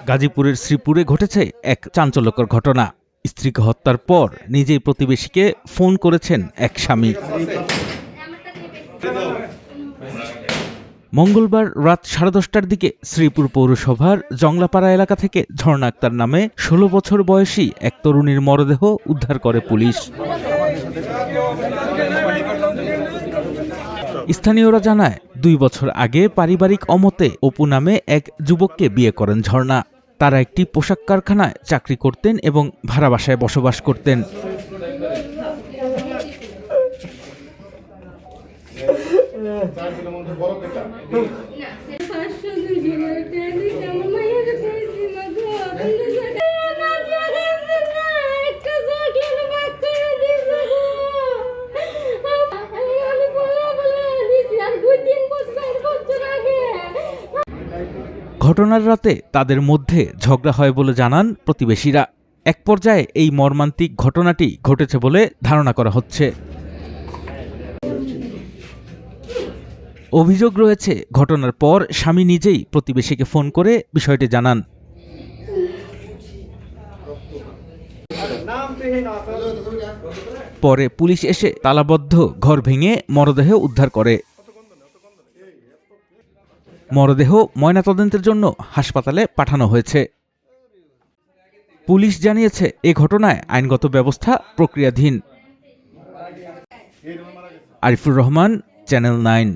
গাজীপুরের শ্রীপুরে ঘটেছে এক চাঞ্চল্যকর ঘটনা। স্ত্রীকে হত্যার পর নিজেই প্রতিবেশীকে ফোন করেছেন এক স্বামী। মঙ্গলবার রাত 10:30টার দিকে শ্রীপুর পৌরসভার জংলাপাড়া এলাকা থেকে ঝর্ণা আক্তার নামে 16 বছর বয়সী এক তরুণীর মরদেহ উদ্ধার করে পুলিশ। স্থানীয়রা জানায় 2 বছর আগে পারিবারিক অমতে অপু নামে এক যুবককে বিয়ে করেন ঝর্ণা। তারা একটি পোশাক কারখানায় চাকরি করতেন এবং ভাড়া বাসায় বসবাস করতেন। ঘটনার রাতে তাদের মধ্যে ঝগড়া হয় বলে জানান প্রতিবেশীরা। এক পর্যায়ে এই মর্মান্তিক ঘটনাটি ঘটেছে বলে ধারণা করা হচ্ছে। অভিযোগ রয়েছে, ঘটনার পর স্বামী নিজেই প্রতিবেশীকে ফোন করে বিষয়টি জানান। পরে পুলিশ এসে তালাবদ্ধ ঘর ভেঙে মরদেহ উদ্ধার করে। মরদেহ ময়নাতদন্তের জন্য হাসপাতালে পাঠানো হয়েছে। পুলিশ জানিয়েছে, এ ঘটনায় আইনগত ব্যবস্থা প্রক্রিয়াধীন। আরিফুর রহমান, চ্যানেল 9।